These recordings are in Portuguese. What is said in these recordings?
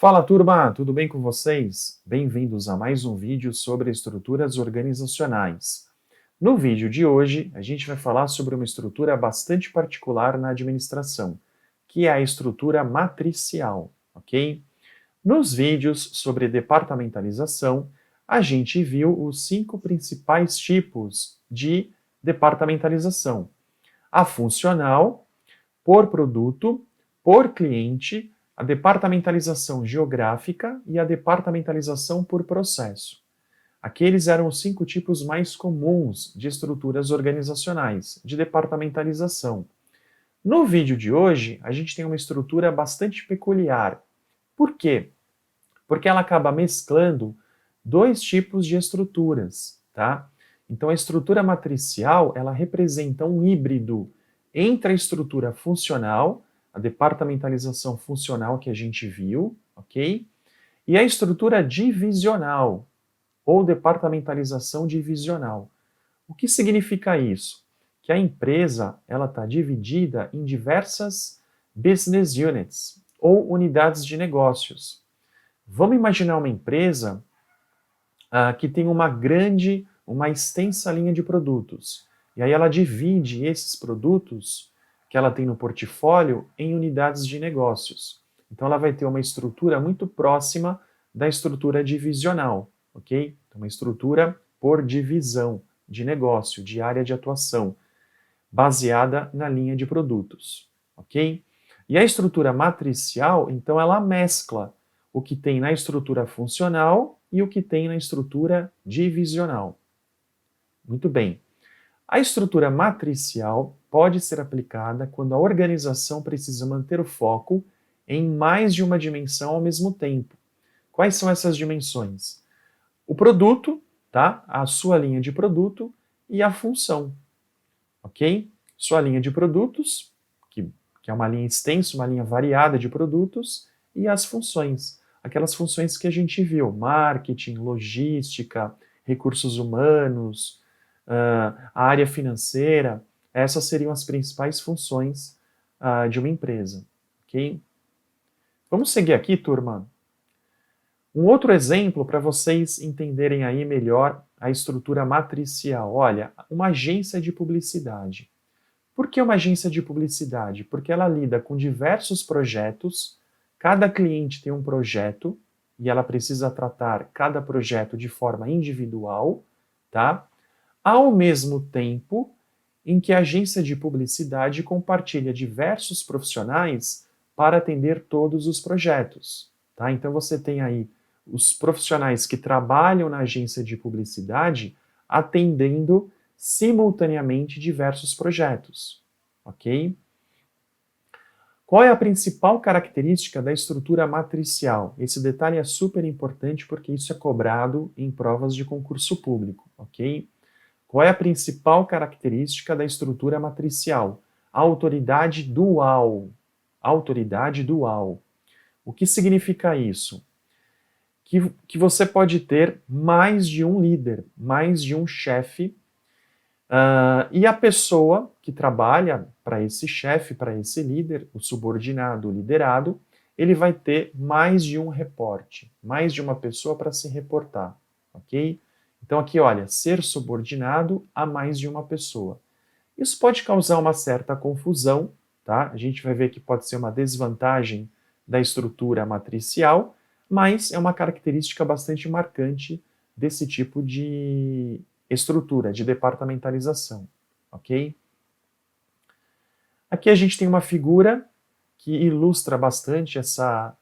Fala turma, tudo bem com vocês? Bem-vindos a mais um vídeo sobre estruturas organizacionais. No vídeo de hoje, a gente vai falar sobre uma estrutura bastante particular na administração, que é a estrutura matricial, ok? Nos vídeos sobre departamentalização, a gente viu os 5 principais tipos de departamentalização: a funcional, por produto, por cliente, a departamentalização geográfica e a departamentalização por processo. Aqueles eram os 5 tipos mais comuns de estruturas organizacionais, de departamentalização. No vídeo de hoje, a gente tem uma estrutura bastante peculiar. Por quê? Porque ela acaba mesclando dois tipos de estruturas, tá? Então a estrutura matricial, ela representa um híbrido entre a estrutura funcional, a departamentalização funcional que a gente viu, ok? E a estrutura divisional, ou departamentalização divisional. O que significa isso? Que a empresa ela está dividida em diversas business units, ou unidades de negócios. Vamos imaginar uma empresa que tem uma extensa linha de produtos. E aí ela divide esses produtos que ela tem no portfólio em unidades de negócios. Então ela vai ter uma estrutura muito próxima da estrutura divisional, ok? Então, uma estrutura por divisão de negócio, de área de atuação, baseada na linha de produtos, ok? E a estrutura matricial, então, ela mescla o que tem na estrutura funcional e o que tem na estrutura divisional. Muito bem. A estrutura matricial pode ser aplicada quando a organização precisa manter o foco em mais de uma dimensão ao mesmo tempo. Quais são essas dimensões? O produto, tá? A sua linha de produto e a função, ok? Sua linha de produtos, que é uma linha extensa, uma linha variada de produtos, e as funções, aquelas funções que a gente viu: marketing, logística, recursos humanos, a área financeira. Essas seriam as principais funções de uma empresa, ok? Vamos seguir aqui, turma. Um outro exemplo para vocês entenderem aí melhor a estrutura matricial. Olha, uma agência de publicidade. Por que uma agência de publicidade? Porque ela lida com diversos projetos, cada cliente tem um projeto e ela precisa tratar cada projeto de forma individual, tá? Ao mesmo tempo em que a agência de publicidade compartilha diversos profissionais para atender todos os projetos, tá? Então você tem aí os profissionais que trabalham na agência de publicidade atendendo simultaneamente diversos projetos, ok? Qual é a principal característica da estrutura matricial? Esse detalhe é super importante porque isso é cobrado em provas de concurso público, ok? Qual é a principal característica da estrutura matricial? A autoridade dual. Autoridade dual. O que significa isso? Que você pode ter mais de um líder, mais de um chefe, e a pessoa que trabalha para esse chefe, para esse líder, o subordinado, o liderado, ele vai ter mais de um reporte, mais de uma pessoa para se reportar, ok? Então aqui, olha, ser subordinado a mais de uma pessoa. Isso pode causar uma certa confusão, tá? A gente vai ver que pode ser uma desvantagem da estrutura matricial, mas é uma característica bastante marcante desse tipo de estrutura, de departamentalização, ok? Aqui a gente tem uma figura que ilustra bastante essa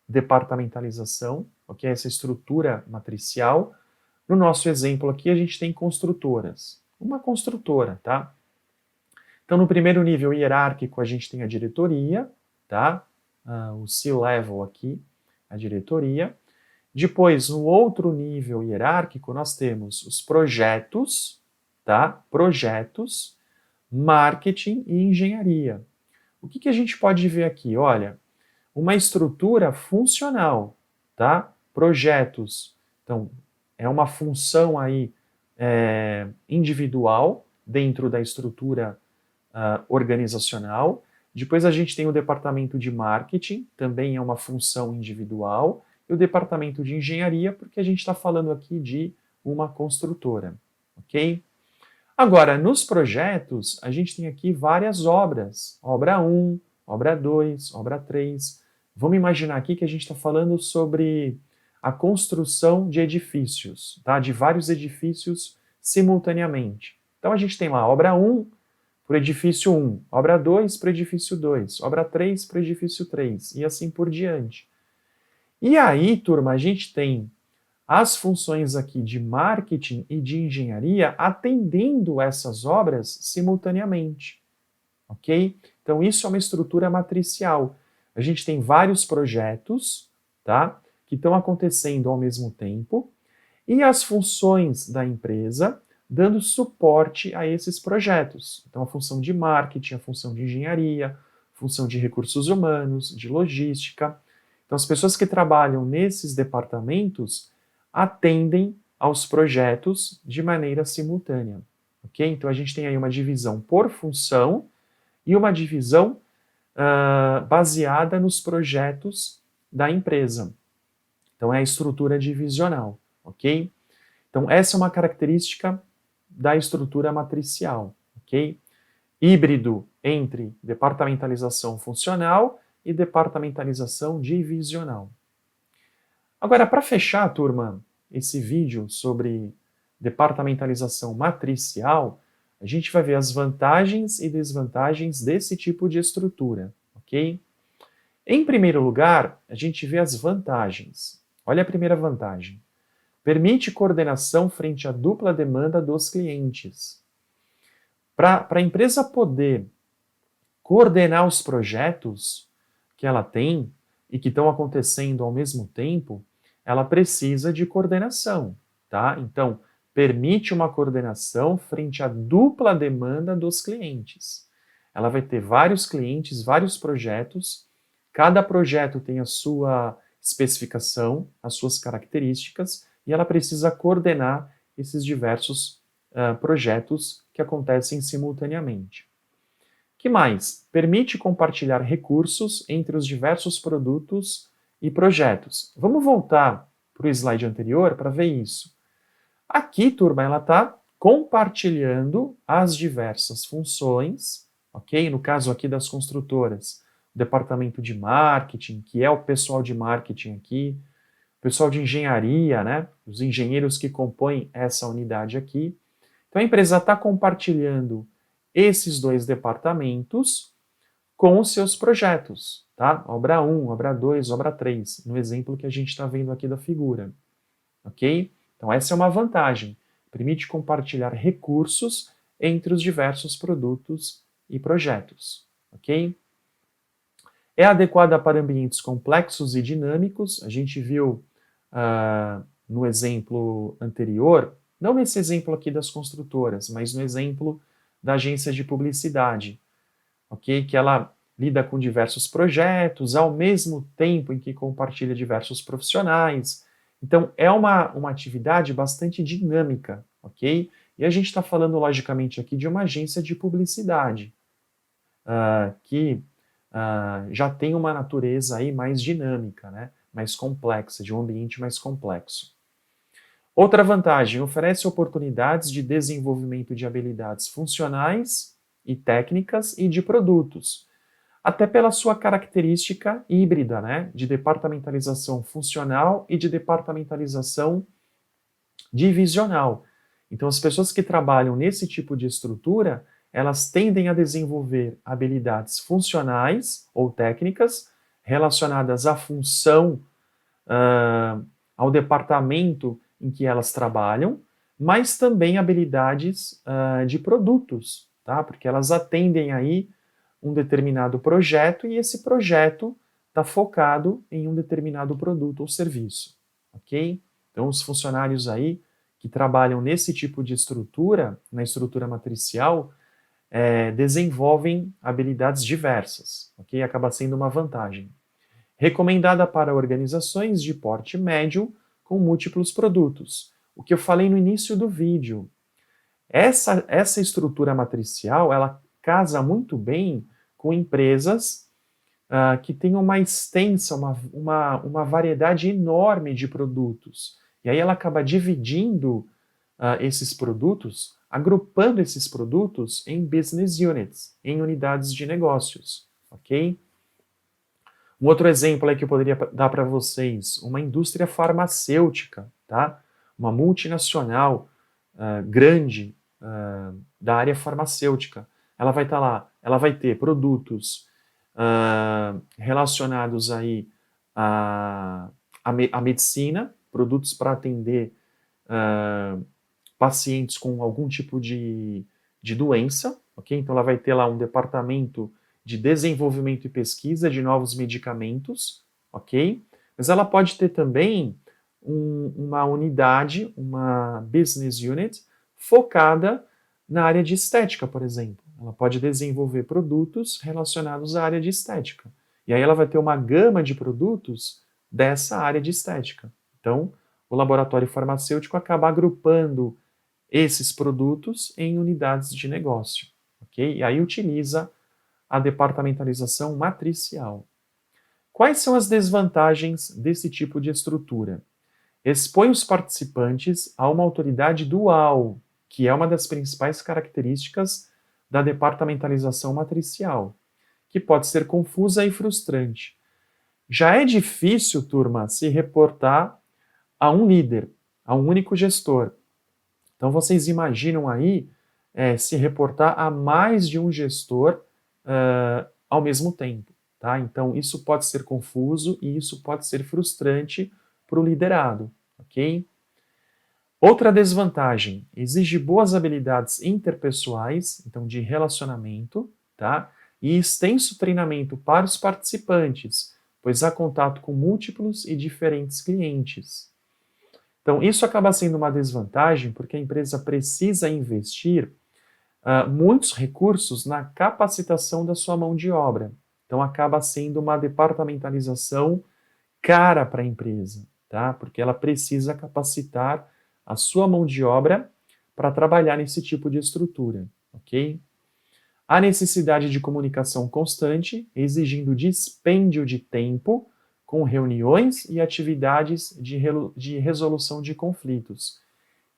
departamentalização, ok? Essa estrutura matricial. No nosso exemplo aqui, a gente tem construtoras. Uma construtora, tá? Então, no primeiro nível hierárquico, a gente tem a diretoria, tá? O C-level aqui, a diretoria. Depois, no outro nível hierárquico, nós temos os projetos, tá? Projetos, marketing e engenharia. O que a gente pode ver aqui? Olha, uma estrutura funcional, tá? Projetos. Então, é uma função aí individual dentro da estrutura organizacional. Depois a gente tem o departamento de marketing, também é uma função individual, e o departamento de engenharia, porque a gente está falando aqui de uma construtora, ok? Agora, nos projetos, a gente tem aqui várias obras. Obra 1, obra 2, obra 3. Vamos imaginar aqui que a gente está falando sobre a construção de edifícios, tá? De vários edifícios simultaneamente. Então a gente tem lá obra 1 para o edifício 1, obra 2 para o edifício 2, obra 3 para o edifício 3, e assim por diante. E aí, turma, a gente tem as funções aqui de marketing e de engenharia atendendo essas obras simultaneamente, ok? Então isso é uma estrutura matricial. A gente tem vários projetos, tá, que estão acontecendo ao mesmo tempo, e as funções da empresa dando suporte a esses projetos. Então a função de marketing, a função de engenharia, a função de recursos humanos, de logística. Então as pessoas que trabalham nesses departamentos atendem aos projetos de maneira simultânea, ok? Então a gente tem aí uma divisão por função e uma divisão baseada nos projetos da empresa. Então é a estrutura divisional, ok? Então essa é uma característica da estrutura matricial, ok? Híbrido entre departamentalização funcional e departamentalização divisional. Agora, para fechar, turma, esse vídeo sobre departamentalização matricial, a gente vai ver as vantagens e desvantagens desse tipo de estrutura, ok? Em primeiro lugar, a gente vê as vantagens. Olha a primeira vantagem. Permite coordenação frente à dupla demanda dos clientes. Para a empresa poder coordenar os projetos que ela tem e que estão acontecendo ao mesmo tempo, ela precisa de coordenação, tá? Então, permite uma coordenação frente à dupla demanda dos clientes. Ela vai ter vários clientes, vários projetos, cada projeto tem a sua especificação, as suas características, e ela precisa coordenar esses diversos projetos que acontecem simultaneamente. Que mais? Permite compartilhar recursos entre os diversos produtos e projetos. Vamos voltar para o slide anterior para ver isso. Aqui, turma, ela está compartilhando as diversas funções, ok? No caso aqui das construtoras, o departamento de marketing, que é o pessoal de marketing aqui, o pessoal de engenharia, né? Os engenheiros que compõem essa unidade aqui. Então a empresa está compartilhando esses dois departamentos com os seus projetos, tá? Obra 1, obra 2, obra 3, no exemplo que a gente está vendo aqui da figura, ok? Então essa é uma vantagem, permite compartilhar recursos entre os diversos produtos e projetos, ok? É adequada para ambientes complexos e dinâmicos, a gente viu no exemplo anterior, não nesse exemplo aqui das construtoras, mas no exemplo da agência de publicidade, ok? Que ela lida com diversos projetos, ao mesmo tempo em que compartilha diversos profissionais. Então, é uma atividade bastante dinâmica, ok? E a gente está falando, logicamente, aqui de uma agência de publicidade, que já tem uma natureza aí mais dinâmica, né? Mais complexa, de um ambiente mais complexo. Outra vantagem, oferece oportunidades de desenvolvimento de habilidades funcionais e técnicas e de produtos, até pela sua característica híbrida, né, de departamentalização funcional e de departamentalização divisional. Então, as pessoas que trabalham nesse tipo de estrutura, elas tendem a desenvolver habilidades funcionais ou técnicas relacionadas à função, ao departamento em que elas trabalham, mas também habilidades de produtos, tá? Porque elas atendem aí um determinado projeto e esse projeto está focado em um determinado produto ou serviço, ok? Então, os funcionários aí que trabalham nesse tipo de estrutura, na estrutura matricial, desenvolvem habilidades diversas, ok? Acaba sendo uma vantagem. Recomendada para organizações de porte médio com múltiplos produtos. O que eu falei no início do vídeo. Essa estrutura matricial, ela casa muito bem com empresas que têm uma extensa, uma variedade enorme de produtos. E aí ela acaba dividindo esses produtos, agrupando esses produtos em business units, em unidades de negócios, ok? Um outro exemplo aí que eu poderia dar para vocês, uma indústria farmacêutica, tá? Uma multinacional grande da área farmacêutica. Ela vai estar lá, ela vai ter produtos relacionados aí à medicina, produtos para atender pacientes com algum tipo de doença, ok? Então ela vai ter lá um departamento de desenvolvimento e pesquisa de novos medicamentos, ok? Mas ela pode ter também uma unidade, uma business unit, focada na área de estética, por exemplo. Ela pode desenvolver produtos relacionados à área de estética. E aí ela vai ter uma gama de produtos dessa área de estética. Então, o laboratório farmacêutico acaba agrupando esses produtos em unidades de negócio, ok? E aí utiliza a departamentalização matricial. Quais são as desvantagens desse tipo de estrutura? Expõe os participantes a uma autoridade dual, que é uma das principais características da departamentalização matricial, que pode ser confusa e frustrante. Já é difícil, turma, se reportar a um líder, a um único gestor. Então vocês imaginam aí se reportar a mais de um gestor ao mesmo tempo. Tá? Então isso pode ser confuso e isso pode ser frustrante para o liderado. Okay? Outra desvantagem, exige boas habilidades interpessoais, então de relacionamento, tá? E extenso treinamento para os participantes, pois há contato com múltiplos e diferentes clientes. Então, isso acaba sendo uma desvantagem porque a empresa precisa investir muitos recursos na capacitação da sua mão de obra. Então, acaba sendo uma departamentalização cara para a empresa, tá? Porque ela precisa capacitar a sua mão de obra para trabalhar nesse tipo de estrutura, ok? Há necessidade de comunicação constante, exigindo dispêndio de tempo com reuniões e atividades de resolução de conflitos.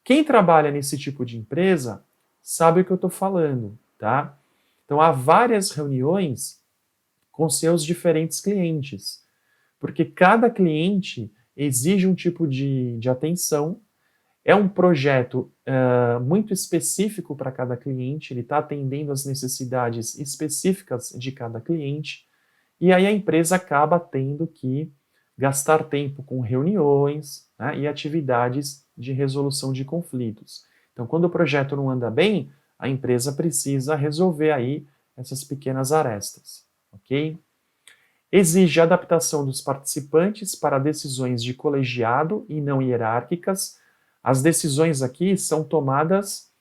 Quem trabalha nesse tipo de empresa sabe o que eu estou falando, tá? Então, há várias reuniões com seus diferentes clientes, porque cada cliente exige um tipo de atenção. É um projeto muito específico para cada cliente, ele está atendendo às necessidades específicas de cada cliente, e aí a empresa acaba tendo que gastar tempo com reuniões, né, e atividades de resolução de conflitos. Então, quando o projeto não anda bem, a empresa precisa resolver aí essas pequenas arestas, ok? Exige adaptação dos participantes para decisões de colegiado e não hierárquicas. As decisões aqui são tomadas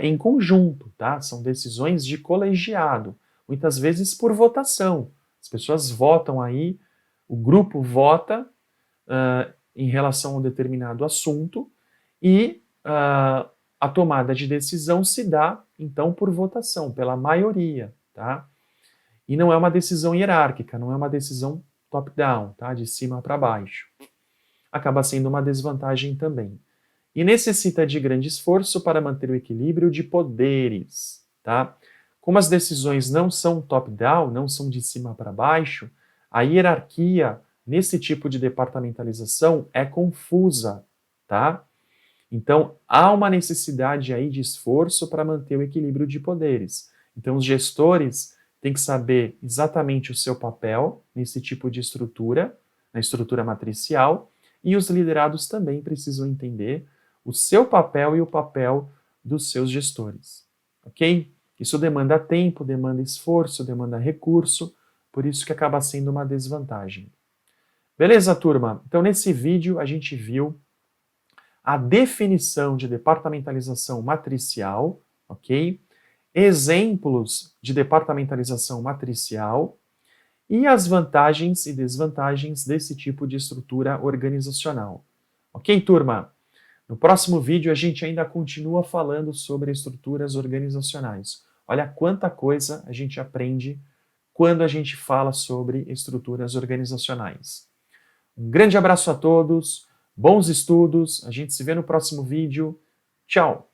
em conjunto, tá? São decisões de colegiado, muitas vezes por votação. As pessoas votam aí, o grupo vota em relação a um determinado assunto e a tomada de decisão se dá, então, por votação, pela maioria, tá? E não é uma decisão hierárquica, não é uma decisão top-down, tá? De cima para baixo. Acaba sendo uma desvantagem também. E necessita de grande esforço para manter o equilíbrio de poderes, tá? Como as decisões não são top-down, não são de cima para baixo, a hierarquia nesse tipo de departamentalização é confusa, tá? Então, há uma necessidade aí de esforço para manter o equilíbrio de poderes. Então, os gestores têm que saber exatamente o seu papel nesse tipo de estrutura, na estrutura matricial, e os liderados também precisam entender o seu papel e o papel dos seus gestores, ok? Isso demanda tempo, demanda esforço, demanda recurso, por isso que acaba sendo uma desvantagem. Beleza, turma? Então, nesse vídeo, a gente viu a definição de departamentalização matricial, ok? Exemplos de departamentalização matricial e as vantagens e desvantagens desse tipo de estrutura organizacional. Ok, turma? No próximo vídeo a gente ainda continua falando sobre estruturas organizacionais. Olha quanta coisa a gente aprende quando a gente fala sobre estruturas organizacionais. Um grande abraço a todos, bons estudos, a gente se vê no próximo vídeo. Tchau!